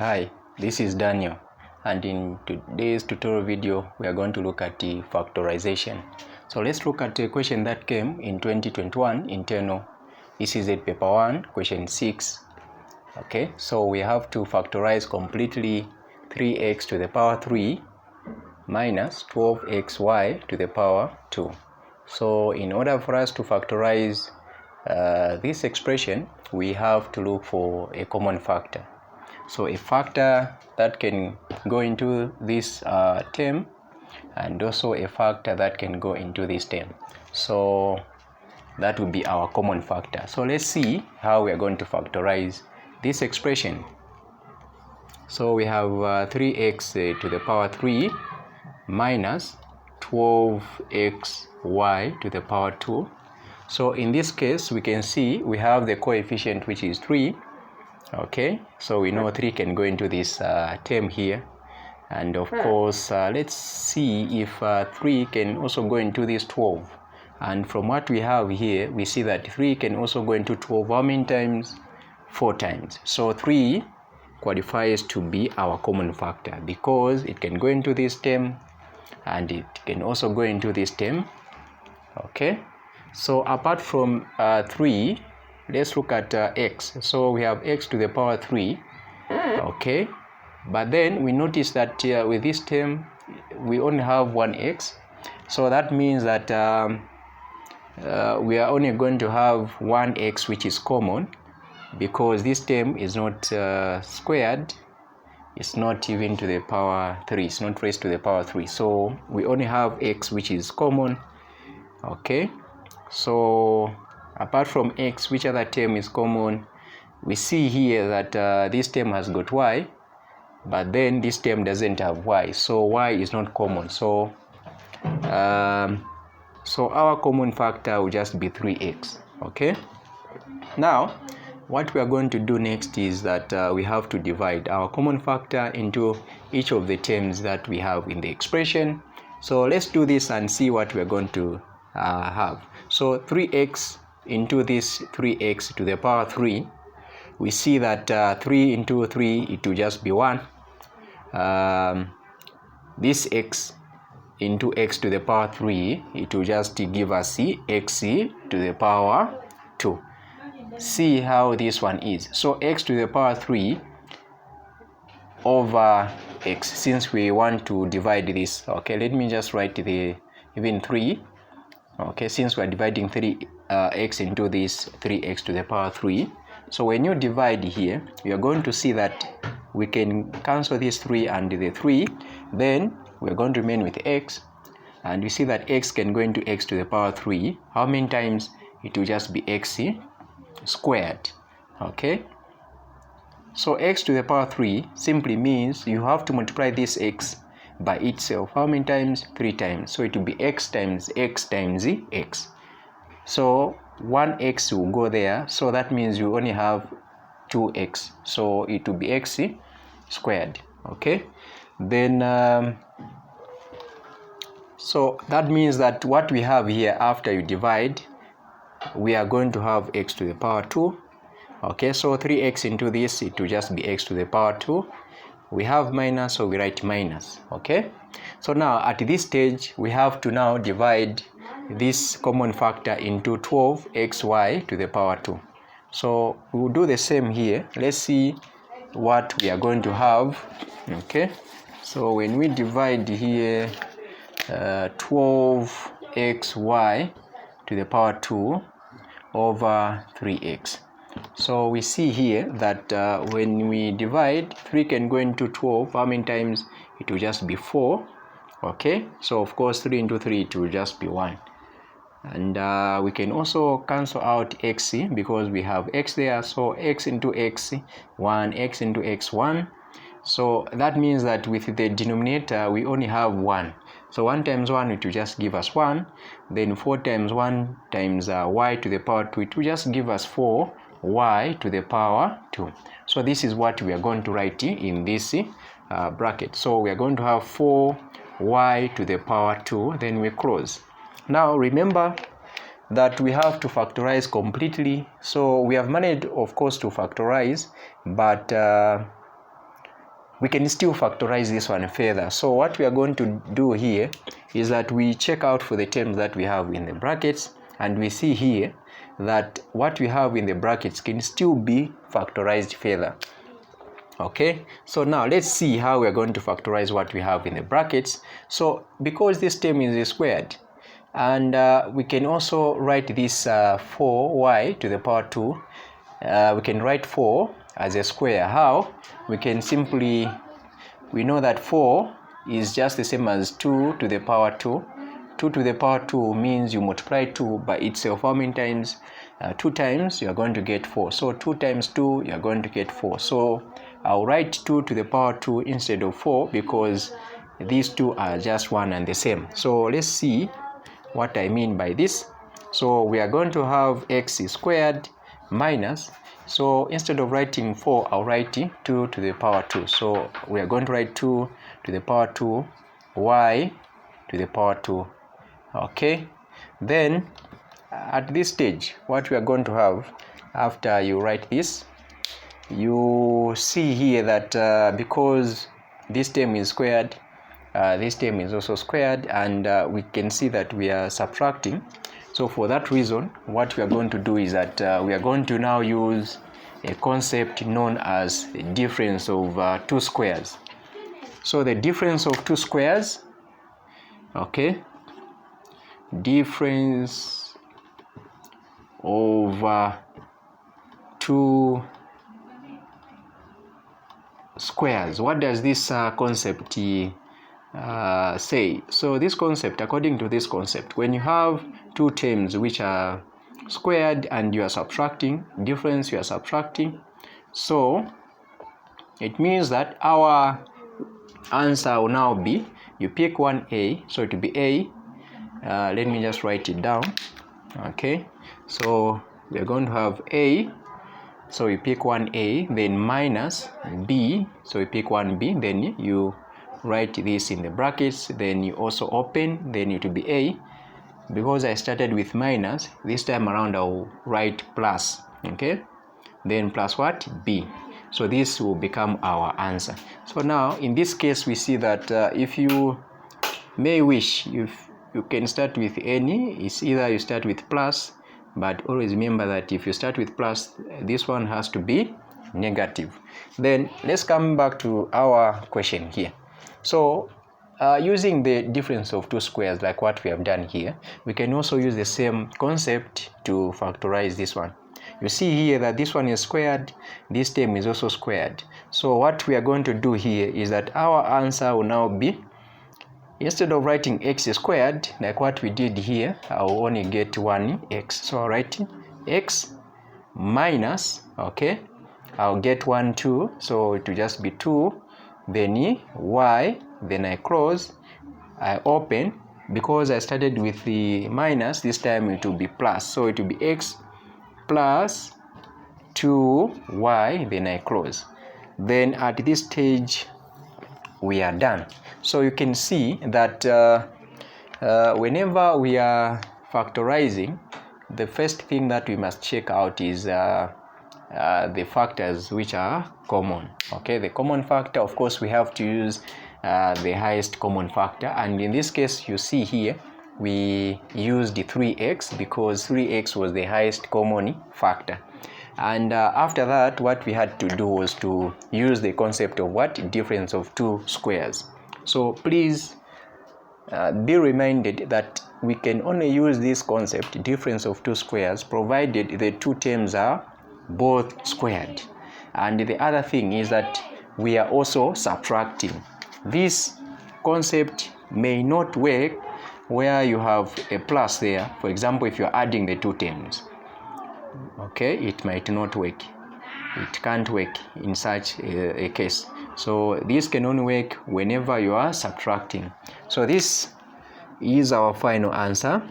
Hi, this is Daniel, and in today's tutorial video we are going to look at the factorization. So let's look at a question that came in 2021 internal. This is at paper 1, question 6. Okay, so we have to factorize completely 3x to the power 3 minus 12xy to the power 2. So in order for us to factorize this expression, we have to look for a common factor. So a factor that can go into this term, and also a factor that can go into this term. So that would be our common factor. So let's see how we are going to factorize this expression. So we have 3x to the power 3 minus 12xy to the power 2. So in this case, we can see we have the coefficient which is 3. Okay, so we know 3 can go into this term here, and of course let's see if 3 can also go into this 12. And from what we have here, we see that 3 can also go into 12 how many times? 4 times. So 3 qualifies to be our common factor because it can go into this term and it can also go into this term. Okay, so apart from 3, let's look at x. So we have x to the power 3. Okay, but then we notice that with this term we only have one x, so that means that we are only going to have one x which is common, because this term is not squared, it's not even to the power 3, it's not raised to the power 3, so we only have x which is common. Okay, so apart from x, which other term is common? We see here that this term has got y, but then this term doesn't have y, so y is not common. So our common factor will just be 3x. Okay, now what we are going to do next is that we have to divide our common factor into each of the terms that we have in the expression. So let's do this and see what we are going to have. So 3x into this 3x to the power 3, we see that 3 into 3, it will just be 1. This x into x to the power 3, it will just give us x to the power 2. See how this one is. So x to the power 3 over x, since we want to divide this. Okay, let me just write the even 3. Okay, since we are dividing 3x into this 3x to the power 3, so when you divide here, you are going to see that we can cancel this 3 and the 3, then we are going to remain with x, and we see that x can go into x to the power 3 how many times? It will just be x squared. Okay, so x to the power 3 simply means you have to multiply this x by itself how many times? 3 times. So it will be x times x times x. So 1x will go there, so that means you only have 2x, so it will be x squared. Okay, then so that means that what we have here after you divide, we are going to have x to the power 2. Okay, so 3x into this, it will just be x to the power 2. We have minus, so we write minus. Okay, so now at this stage we have to now divide this common factor into 12xy to the power 2. So we will do the same here. Let's see what we are going to have. Okay, so when we divide here 12xy to the power 2 over 3x, so we see here that when we divide, 3 can go into 12 how many times? It will just be 4. Okay, so of course 3 into 3, it will just be 1. And we can also cancel out x because we have x there, so x into x 1, x into x 1. So that means that with the denominator we only have 1, so 1 times 1, it will just give us 1. Then 4 times 1 times y to the power 2, it will just give us 4y to the power 2. So this is what we are going to write in this bracket. So we are going to have 4y to the power 2, then we close. Now remember that we have to factorize completely. So we have managed, of course, to factorize, but we can still factorize this one further. So what we are going to do here is that we check out for the terms that we have in the brackets, and we see here that what we have in the brackets can still be factorized further. Okay, so now let's see how we are going to factorize what we have in the brackets. So because this term is squared, and we can also write this 4y to the power 2, we can write 4 as a square. How? We can simply, we know that 4 is just the same as 2 to the power 2. 2 to the power 2 means you multiply 2 by itself. How many times? 2 times, you are going to get 4. So 2 times 2, you are going to get 4. So I'll write 2 to the power 2 instead of 4, because these two are just one and the same. So let's see what I mean by this. So we are going to have x squared minus, so instead of writing 4, I'll write 2 to the power 2. So we are going to write 2 to the power 2 y to the power 2. Okay, then at this stage, what we are going to have after you write this, you see here that because this term is squared, this term is also squared, and we can see that we are subtracting. So for that reason, what we are going to do is that we are going to now use a concept known as the difference of two squares. So the difference of two squares, okay, difference of two squares. What does this concept say? So this concept, according to this concept, when you have two terms which are squared and you are subtracting, difference you are subtracting, so it means that our answer will now be, you pick one a, so it will be a, let me just write it down. Okay, so we are going to have a, so you pick one a, then minus b, so you pick one b, then you write this in the brackets, then you also open, then it will be a. Because I started with minus, this time around I'll write plus, okay, then plus what? B. So this will become our answer. So now in this case we see that if you may wish, you can start with any. It's either you start with plus, but always remember that if you start with plus, this one has to be negative. Then let's come back to our question here. So using the difference of two squares like what we have done here, we can also use the same concept to factorize this one. You see here that this one is squared, this term is also squared. So what we are going to do here is that our answer will now be, instead of writing x squared like what we did here, I will only get 1x. So I'll write x minus, okay, I'll get 1, 2, so it will just be 2, then y, then I close, I open. Because I started with the minus, this time it will be plus, so it will be x plus 2y, then I close. Then at this stage we are done. So you can see that whenever we are factorizing, the first thing that we must check out is the factors which are common. Okay, the common factor, of course we have to use the highest common factor, and in this case you see here we used the 3x because 3x was the highest common factor. And after that, what we had to do was to use the concept of what? Difference of two squares. So please be reminded that we can only use this concept, difference of two squares, provided the two terms are both squared. And the other thing is that we are also subtracting. This concept may not work where you have a plus there. For example, if you're adding the two terms, okay, it might not work. It can't work in such a case. So this can only work whenever you are subtracting. So this is our final answer.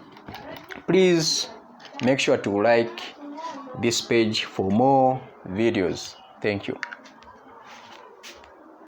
Please make sure to like this page for more videos. Thank you.